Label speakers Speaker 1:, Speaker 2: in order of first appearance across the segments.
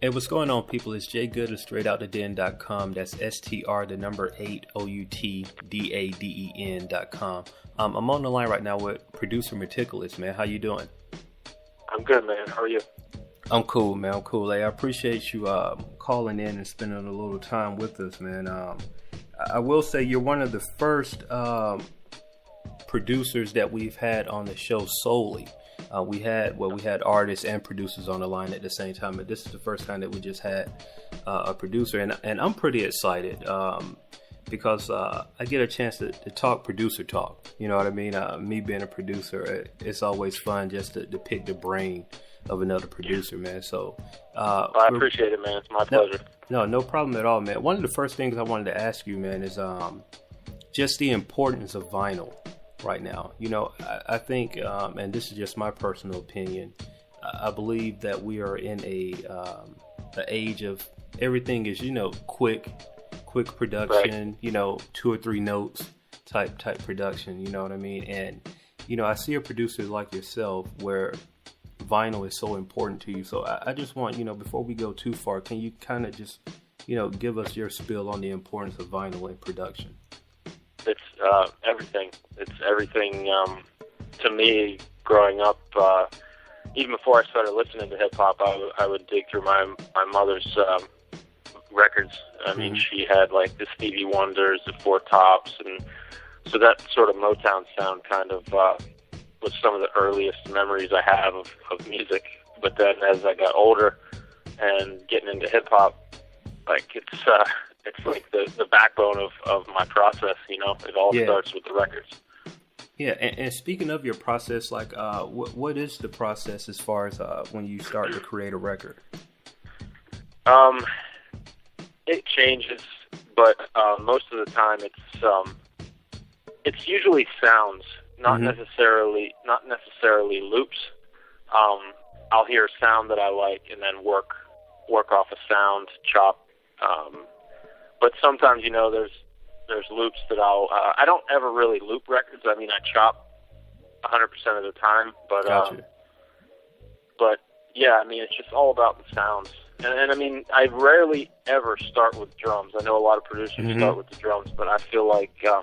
Speaker 1: Hey, what's going on, people? It's J.Good of Str8OutDaDen.com. That's STR, the number 8, OUTDADEN.com. I'm on the line right now with producer Maticulous, man. How you doing?
Speaker 2: I'm good, man. How are you?
Speaker 1: I'm cool, man. I'm cool. Hey, I appreciate you calling in and spending a little time with us, man. I will say you're one of the first producers that we've had on the show solely. We had artists and producers on the line at the same time, but this is the first time that we just had a producer, and I'm pretty excited because I get a chance to talk producer talk. You know what I mean? Me being a producer, it's always fun just to pick the brain of another producer, man. So
Speaker 2: I appreciate it, man. It's my pleasure.
Speaker 1: No problem at all, man. One of the first things I wanted to ask you, man, is just the importance of vinyl right now. You know, I think, and this is just my personal opinion, I believe that we are in the age of everything is, quick production,
Speaker 2: right.
Speaker 1: 2 or 3 notes type production, you know what I mean? And, I see a producer like yourself where vinyl is so important to you. So I just want, before we go too far, can you kind of just, give us your spill on the importance of vinyl in production?
Speaker 2: It's everything. It's everything to me growing up. Even before I started listening to hip hop, I would dig through my mother's records. I mean, she had like the Stevie Wonders, the Four Tops, and so that sort of Motown sound kind of was some of the earliest memories I have of music. But then as I got older and getting into hip hop, like it's like the backbone of my process, It all starts with the records.
Speaker 1: Yeah, and speaking of your process, like what is the process as far as when you start to create a record?
Speaker 2: It changes, but most of the time it's usually sounds, not necessarily loops. I'll hear a sound that I like and then work off a sound, chop. But sometimes, there's loops that I don't ever really loop records. I mean, I chop 100% of the time, but,
Speaker 1: Gotcha.
Speaker 2: But yeah, I mean, it's just all about the sounds. And I mean, I rarely ever start with drums. I know a lot of producers start with the drums, but I feel like you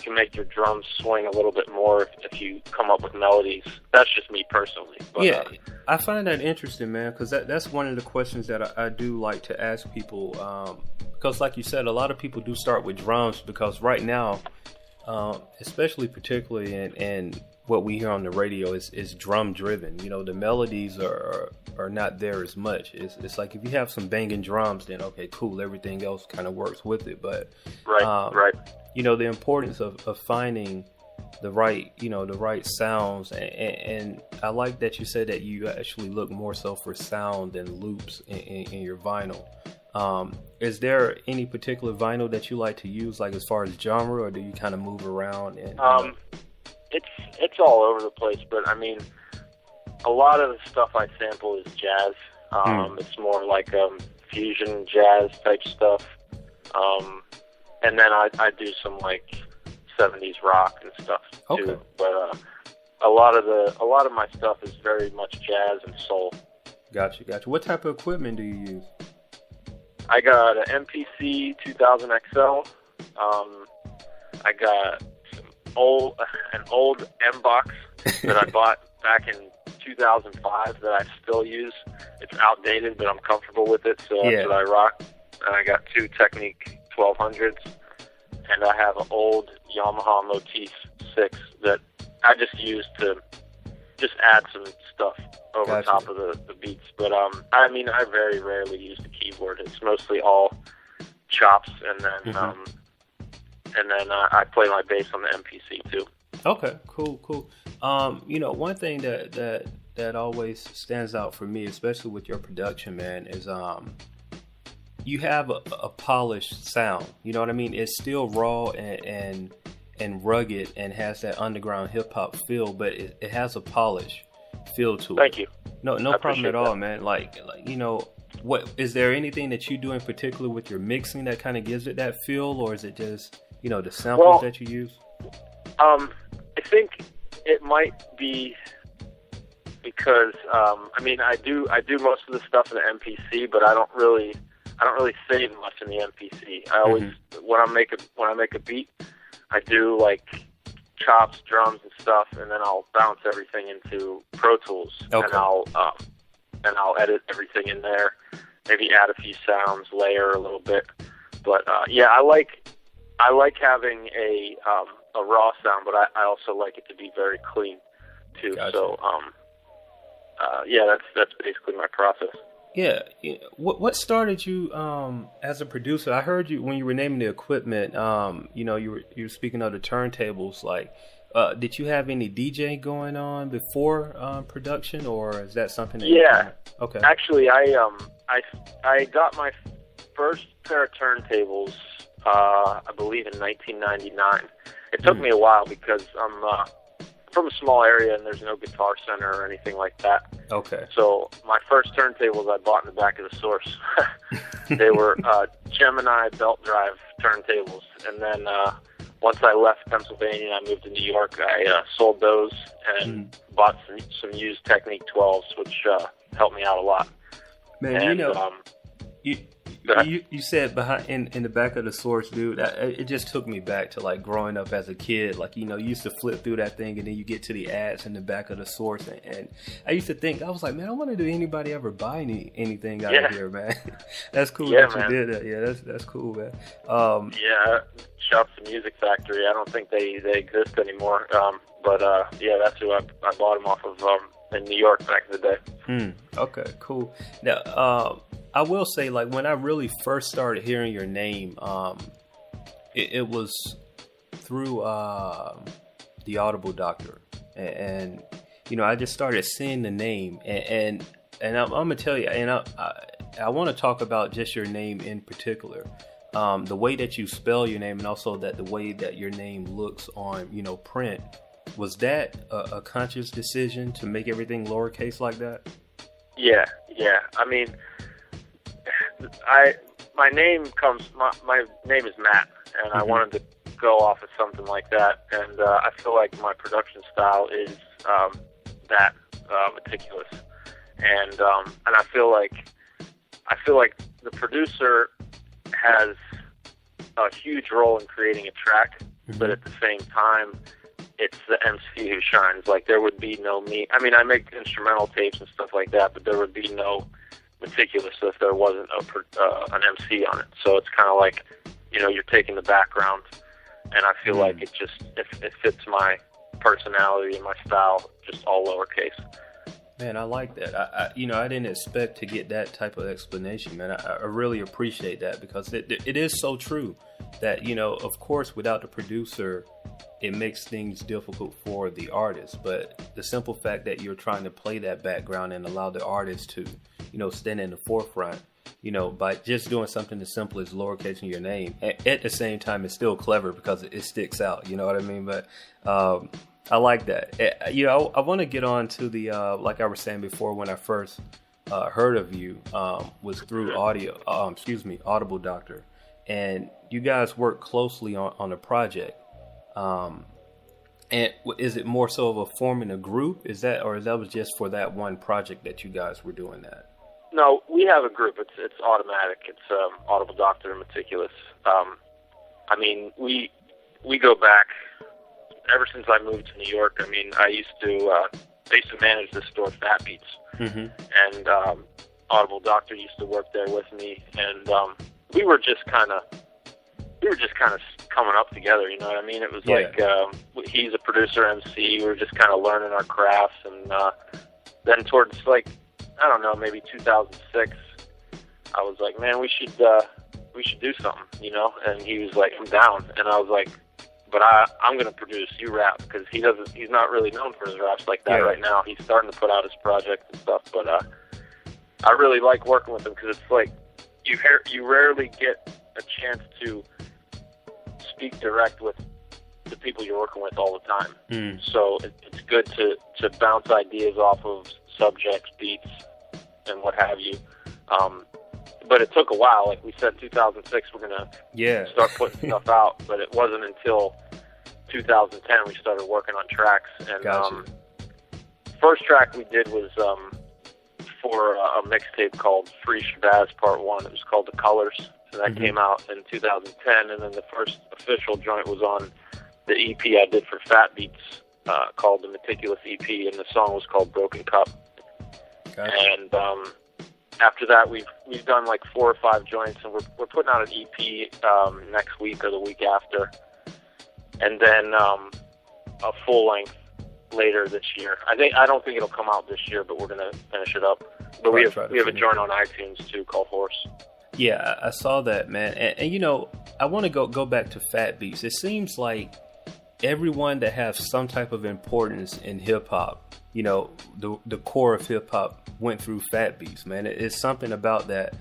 Speaker 2: can make your drums swing a little bit more if you come up with melodies. That's just me personally. But,
Speaker 1: yeah, I find that interesting, man, because that's one of the questions that I do like to ask people. Because like you said, a lot of people do start with drums because right now, especially particularly in what we hear on the radio is drum driven. The melodies are not there as much. It's like if you have some banging drums, then okay, cool, everything else kind of works with it. But
Speaker 2: right.
Speaker 1: The importance of finding the right sounds, and I like that you said that you actually look more so for sound than loops in your vinyl. Is there any particular vinyl that you like to use, like as far as genre, or do you kind of move around? And
Speaker 2: it's all over the place, but I mean, a lot of the stuff I sample is jazz. It's more like fusion jazz type stuff. And then I do some like 70s rock and stuff too. But a lot of my stuff is very much jazz and soul. Gotcha.
Speaker 1: What type of equipment do you use?
Speaker 2: I got an MPC 2000 XL. I got an old M-Box that I bought back in 2005 that I still use. It's outdated, but I'm comfortable with it, so that's what I rock. And I got 2 Technique 1200s, and I have an old Yamaha Motif 6 that I just use to just add some stuff over top of the beats. But I mean, I very rarely use the keyboard. It's mostly all chops, and then I play my bass on the MPC too. Okay,
Speaker 1: cool. One thing that always stands out for me, especially with your production, man, is you have a polished sound. You know what I mean? It's still raw and rugged and has that underground hip hop feel, but it has a polish feel to it.
Speaker 2: Thank you.
Speaker 1: No problem at all, man. Like what is there anything that you do in particular with your mixing that kind of gives it that feel, or is it just the samples that you use?
Speaker 2: I think it might be because I mean, I do most of the stuff in the MPC, but I don't really save much in the MPC. I always when I make a beat, I do like chops, drums, and stuff, and then I'll bounce everything into Pro Tools, and I'll edit everything in there. Maybe add a few sounds, layer a little bit. But yeah, I like having a raw sound, but I also like it to be very clean too. Gotcha. So yeah, that's basically my process.
Speaker 1: Yeah. What started you as a producer? I heard you when you were naming the equipment. You know, you were speaking of the turntables. Like, did you have any DJ going on before production, or is that something that okay.
Speaker 2: Actually, I got my first pair of turntables, I believe in 1999. It took me a while because I'm from a small area and there's no guitar center or anything like that.
Speaker 1: Okay.
Speaker 2: So my first turntables I bought in the back of the Source. They were Gemini belt drive turntables, and then once I left Pennsylvania and I moved to New York, I sold those and bought some used Technique 12s, which helped me out a lot.
Speaker 1: Man, and, you know, you said behind in the back of the Source, dude. It just took me back to like growing up as a kid. Like, you know, you used to flip through that thing, and then you get to the ads in the back of the Source, and I used to think, I was like, man, I wonder, do anybody ever buy anything out of here, man? That's cool that you did that. Yeah, that's cool, man.
Speaker 2: Yeah, shouts to Music Factory. I don't think they exist anymore. But yeah, that's who I bought them off of in New York back in the day.
Speaker 1: Okay, cool. Now, I will say, like, when I really first started hearing your name, it was through the Audible Doctor, and you know, I just started seeing the name, and I'm gonna tell you, and I want to talk about just your name in particular, the way that you spell your name, and also that the way that your name looks on, you know, print. Was that a conscious decision to make everything lowercase like that? Yeah.
Speaker 2: I mean, my name is Matt, and I wanted to go off of something like that, and I feel like my production style is that meticulous, and I feel like the producer has a huge role in creating a track, but at the same time, it's the MC who shines. Like, there would be no me. I mean, I make instrumental tapes and stuff like that, but there would be no Meticulous if there wasn't an MC on it. So it's kind of like, you know, you're taking the background, and I feel like it fits my personality and my style, just all lowercase.
Speaker 1: Man, I like that. I didn't expect to get that type of explanation, man. I really appreciate that, because it is so true that, you know, of course, without the producer, it makes things difficult for the artist. But the simple fact that you're trying to play that background and allow the artist to, you know, stand in the forefront, you know, by just doing something as simple as lowercasing your name, at the same time, it's still clever because it sticks out. You know what I mean? But I like that. You know, I want to get on to the, like I was saying before, when I first heard of you was through Audible Doctor. And you guys work closely on a project. And is it more so of a forming a group? Is that was just for that one project that you guys were doing that?
Speaker 2: No, we have a group. It's automatic. It's Audible Doctor Meticulous. I mean, we go back ever since I moved to New York. I mean, I used to manage the store Fat Beats, and Audible Doctor used to work there with me, and we were just kind of coming up together, you know what I mean? It was like, he's a producer MC, we were just kind of learning our crafts, and then towards, like, I don't know, maybe 2006, I was like, man, we should do something, you know? And he was like, I'm down, and I was like, but I'm going to produce, you rap, because he's not really known for his raps like that right now. He's starting to put out his projects and stuff, but I really like working with him, because it's like, you rarely get a chance to speak direct with the people you're working with all the time. So it's good to bounce ideas off of subjects, beats, and what have you. But it took a while. Like we said, 2006, we're going to start putting stuff out. But it wasn't until 2010 we started working on tracks. And first track we did was for a mixtape called Free Shabazz Part 1. It was called The Colors. And that came out in 2010. And then the first official joint was on the EP I did for Fat Beats called the Maticulous EP. And the song was called Broken Cup.
Speaker 1: Gotcha.
Speaker 2: And after that, we've done like 4 or 5 joints. And we're putting out an EP next week or the week after. And then a full length later this year. I don't think it'll come out this year, but we're gonna finish it up. But we have a joint on iTunes too called Horse.
Speaker 1: Yeah, I saw that, man. And you know, I want to go back to Fat Beats. It seems like everyone that has some type of importance in hip hop, you know, the core of hip hop went through Fat Beats, man. It's something about that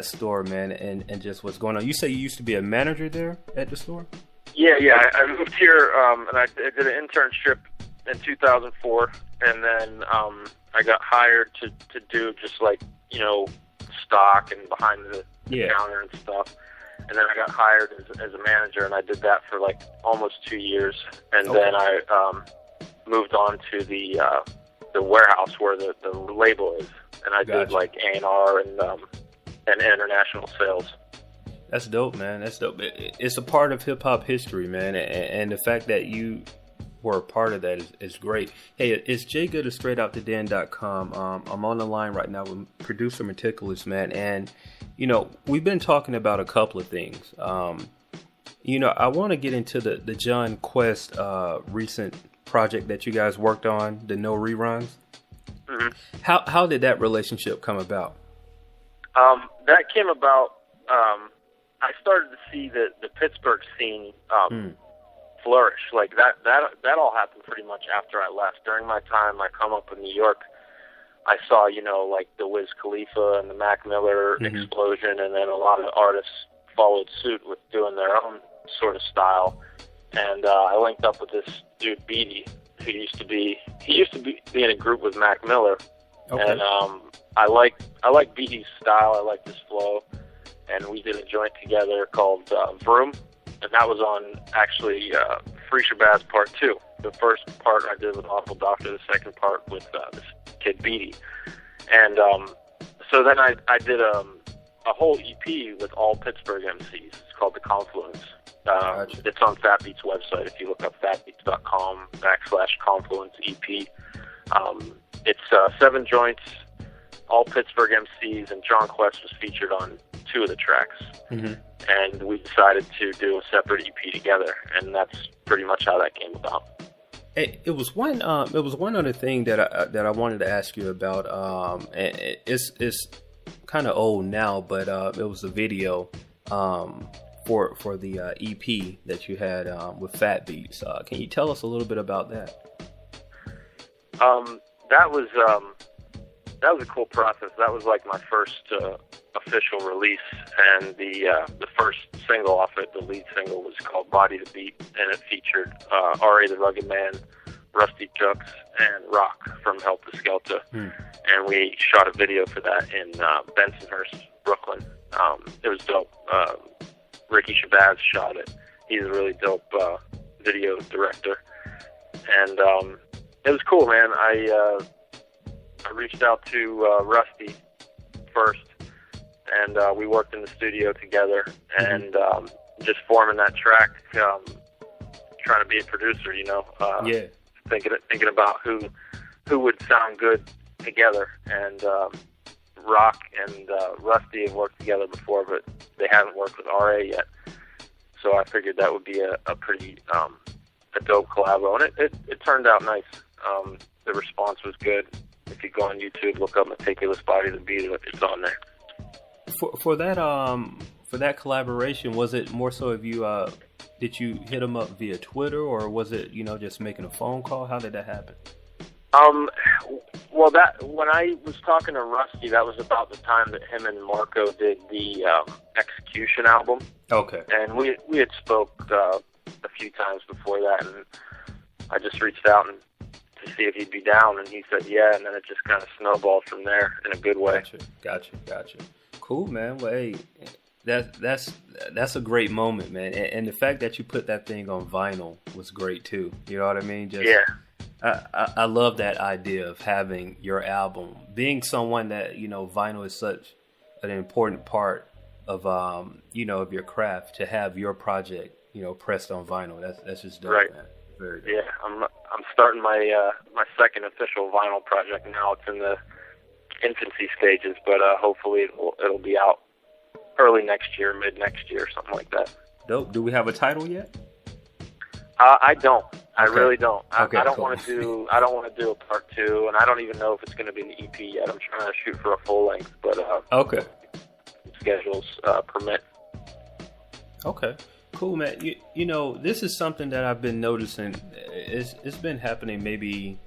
Speaker 1: store, man, and just what's going on. You say you used to be a manager there at the store? Yeah.
Speaker 2: I moved here and I did an internship in 2004, and then I got hired to do just like, you know, stock and behind the counter and stuff. And then I got hired as a manager, and I did that for like almost 2 years. And then I moved on to the warehouse where the label is, and I did like A&R and international sales.
Speaker 1: That's dope, man. That's dope. It's a part of hip hop history, man, and the fact that you were a part of that is great. Hey, it's J.Good of Str8OutDaDen.com. I'm on the line right now with producer Meticulous, man, and you know, we've been talking about a couple of things. You know, I want to get into the John Quest recent project that you guys worked on, the No Reruns. Mm-hmm. How did that relationship come about?
Speaker 2: That came about. I started to see the Pittsburgh scene flourish. Like that all happened pretty much after I left. During my time, I come up in New York, I saw, you know, like the Wiz Khalifa and the Mac Miller explosion, and then a lot of artists followed suit with doing their own sort of style. And I linked up with this dude Beatty, who used to be in a group with Mac Miller. Okay. And I like Beatty's style. I like his flow. And we did a joint together called Vroom, and that was on actually Free Shabazz Part 2. The first part I did with Audible Doctor, the second part with this kid Beatty. And so then I did a whole EP with all Pittsburgh MCs. It's called The Confluence. Gotcha. It's on Fat Beats' website. If you look up fatbeats.com/Confluence EP. It's 7 joints, all Pittsburgh MCs, and John Quest was featured on 2 of the tracks. Mm-hmm. And we decided to do a separate EP together, and that's pretty much how that came about.
Speaker 1: Hey, it was one other thing that I wanted to ask you about. It's kind of old now, but it was a video for the EP that you had with Fat Beats. Can you tell us a little bit about that? That was a cool process. That was like my first official release, and the first single off it, the lead single, was called Body to Beat, and it featured R.A. the Rugged Man, Rusty Jux, and Rock from Help the Skelter. And we shot a video for that in Bensonhurst, Brooklyn. It was dope. Ricky Shabazz shot it. He's a really dope video director. And it was cool, man. I reached out to Rusty first, and we worked in the studio together, and just forming that track, trying to be a producer, you know, thinking about who would sound good together. And Rock and Rusty have worked together before, but they haven't worked with RA yet, so I figured that would be a pretty a dope collabo, and it turned out nice. The response was good. If you go on YouTube, look up Meticulous Body to Beat, it's on there. For that collaboration, was it more so of you? Did you hit him up via Twitter, or was it, you know, just making a phone call? How did that happen?
Speaker 2: Well, when I was talking to Rusty, that was about the time that him and Marco did the Execution album. Okay. And we had spoke a few times before that, and I just reached out and to see if he'd be down, and he said yeah, and then it just kind of snowballed from there in a good way. Gotcha.
Speaker 1: Cool, man. Well, hey, that's a great moment, man. And the fact that you put that thing on vinyl was great too. You know what I mean? I love that idea of having your album being someone that, you know, vinyl is such an important part of, you know, of your craft, to have your project, you know, pressed on vinyl. That's just dope,
Speaker 2: right.
Speaker 1: man. Very dope.
Speaker 2: Yeah, I'm starting my my second official vinyl project now. It's in the infancy stages, but hopefully it'll be out early next year, mid next year, something like that.
Speaker 1: Dope. Do we have a title yet?
Speaker 2: I don't. I
Speaker 1: Okay.
Speaker 2: really don't. I don't
Speaker 1: cool.
Speaker 2: want to do. I don't want to do a part 2, and I don't even know if it's going to be an EP yet. I'm trying to shoot for a full length, but
Speaker 1: Okay.
Speaker 2: schedules permit.
Speaker 1: Okay. Cool, man. You know, this is something that I've been noticing. It's been happening maybe,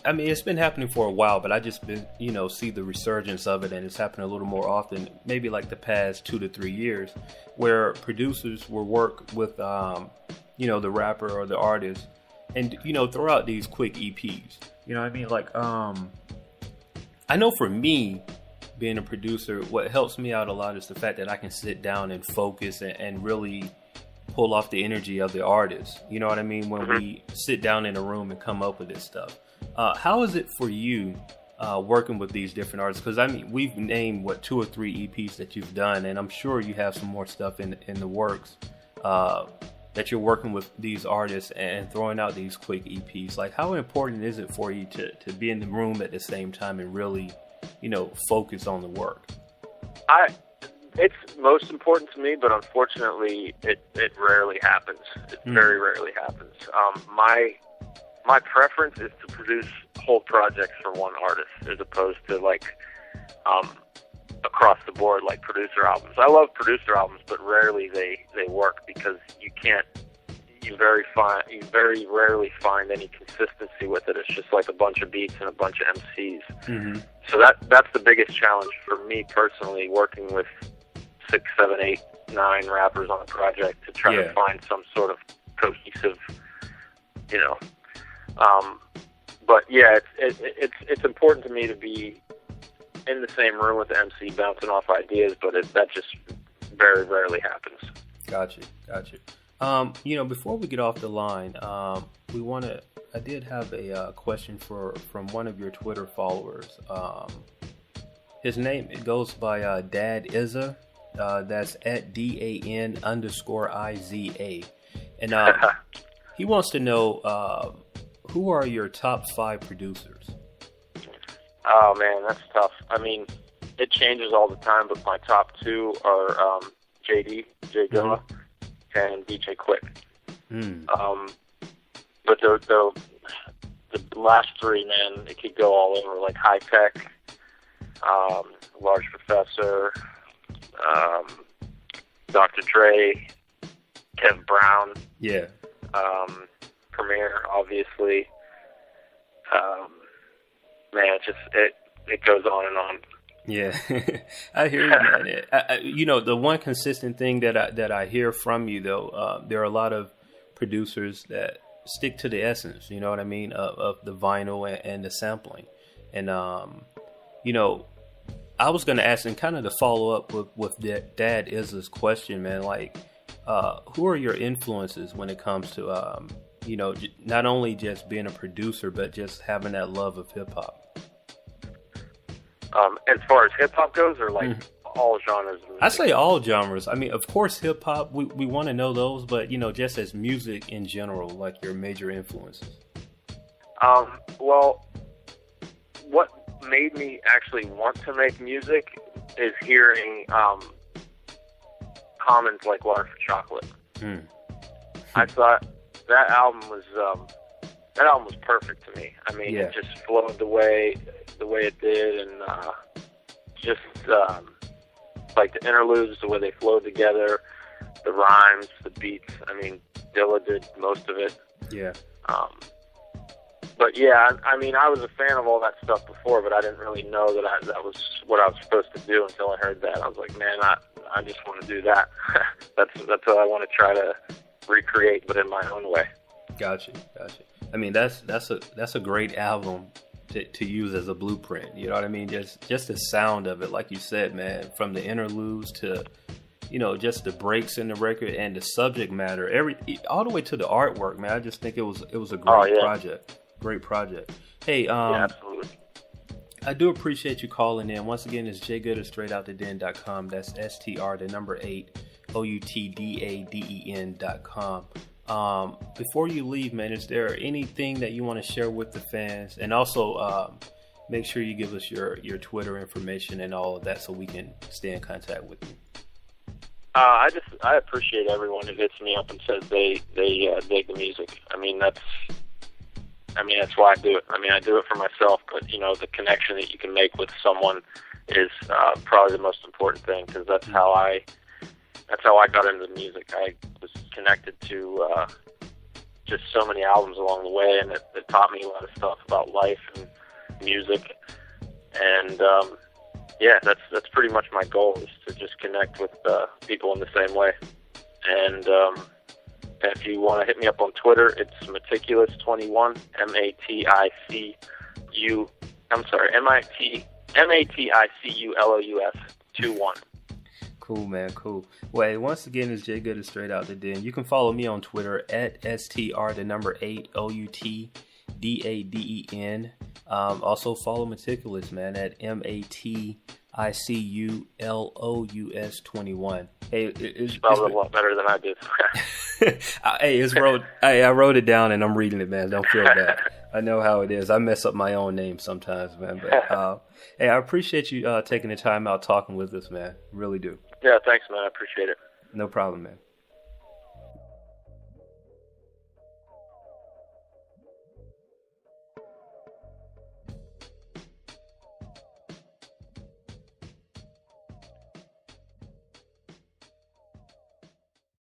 Speaker 1: I mean, it's been happening for a while, but I just been, you know, see the resurgence of it, and it's happening a little more often, maybe like the past 2 to 3 years, where producers will work with, you know, the rapper or the artist, and, you know, throw out these quick EPs. You know what I mean? Like, I know for me, being a producer, what helps me out a lot is the fact that I can sit down and focus and really pull off the energy of the artist. You know what I mean? When we sit down in a room and come up with this stuff. How is it for you working with these different artists? Because I mean, we've named 2 or 3 EPs that you've done, and I'm sure you have some more stuff in the works that you're working with these artists and throwing out these quick EPs. Like, how important is it for you to be in the room at the same time and really, you know, focus on the work?
Speaker 2: It's most important to me, but unfortunately, it rarely happens. It very rarely happens. My preference is to produce whole projects for one artist, as opposed to like across the board, like producer albums. I love producer albums, but rarely they work, because you very rarely find any consistency with it. It's just like a bunch of beats and a bunch of MCs. Mm-hmm. So that's the biggest challenge for me personally, working with 6, 7, 8, 9 rappers on a project, to try to find some sort of cohesive, you know. But yeah, it's important to me to be in the same room with the MC, bouncing off ideas, but that just very rarely happens. Gotcha.
Speaker 1: You know, before we get off the line, I did have a question from one of your Twitter followers. His name, it goes by Dad Izza. That's at DAN_IZA. And he wants to know, who are your top 5 producers?
Speaker 2: Oh man, that's tough. I mean, it changes all the time, but my top 2 are J.Good, and DJ Quick. But the last 3, man, it could go all over, like High Tech, Large Professor, Dr. Dre, Kev Brown.
Speaker 1: Yeah.
Speaker 2: Premier, obviously. Man, it goes on and on.
Speaker 1: Yeah, I hear you, man. You know, the one consistent thing that I hear from you, though, there are a lot of producers that stick to the essence. You know what I mean, of the vinyl and the sampling. And you know, I was going to ask, and kind of to follow up with Dad Izza's question, man. Like, who are your influences when it comes to you know, not only just being a producer, but just having that love of hip hop?
Speaker 2: As far as hip hop goes, or like all genres of music?
Speaker 1: I say all genres. I mean, of course, hip hop, we want to know those, but, you know, just as music in general, like your major influences.
Speaker 2: Well, what made me actually want to make music is hearing Common's like Water for Chocolate. I thought that album was perfect to me. I mean, it just flowed the way it did, and just like the interludes, the way they flowed together, the rhymes, the beats. I mean, Dilla did most of it.
Speaker 1: Yeah.
Speaker 2: But yeah, I mean, I was a fan of all that stuff before, but I didn't really know that was what I was supposed to do until I heard that. I was like, man, I just want to do that. That's what I want to try to recreate, but in my own way.
Speaker 1: Gotcha. I mean, that's a great album to use as a blueprint. You know what I mean? Just the sound of it, like you said, man, from the interludes to, just the breaks in the record and the subject matter, all the way to the artwork, man. I just think it was a great project. Great project. Hey,
Speaker 2: yeah, absolutely.
Speaker 1: I do appreciate you calling in. Once again, it's J.Good at Str8OutDaDen.com. That's STR8 OUTDADEN.com. Before you leave, man, is there anything that you want to share with the fans? And also, make sure you give us your Twitter information and all of that so we can stay in contact with you.
Speaker 2: I appreciate everyone who hits me up and says they dig the music. I mean, that's why I do it. I mean, I do it for myself, but the connection that you can make with someone is probably the most important thing, because that's how I got into the music. I was connected to just so many albums along the way, and it taught me a lot of stuff about life and music. And that's pretty much my goal, is to just connect with people in the same way. And if you want to hit me up on Twitter, it's maticulous21, MATICULOUS 21.
Speaker 1: Cool, man, cool. Well, once again, it's J.Good at Str8OutDaDen. You can follow me on Twitter at STR8 OUTDADEN. Also follow Maticulous, man, at MATICULOUS 21. Hey, it's
Speaker 2: spelled a lot better than I did.
Speaker 1: Hey, I wrote it down and I'm reading it, man. Don't feel bad. I know how it is. I mess up my own name sometimes, man. But hey, I appreciate you taking the time out talking with us, man. Really do.
Speaker 2: Yeah, thanks, man. I appreciate it.
Speaker 1: No problem, man.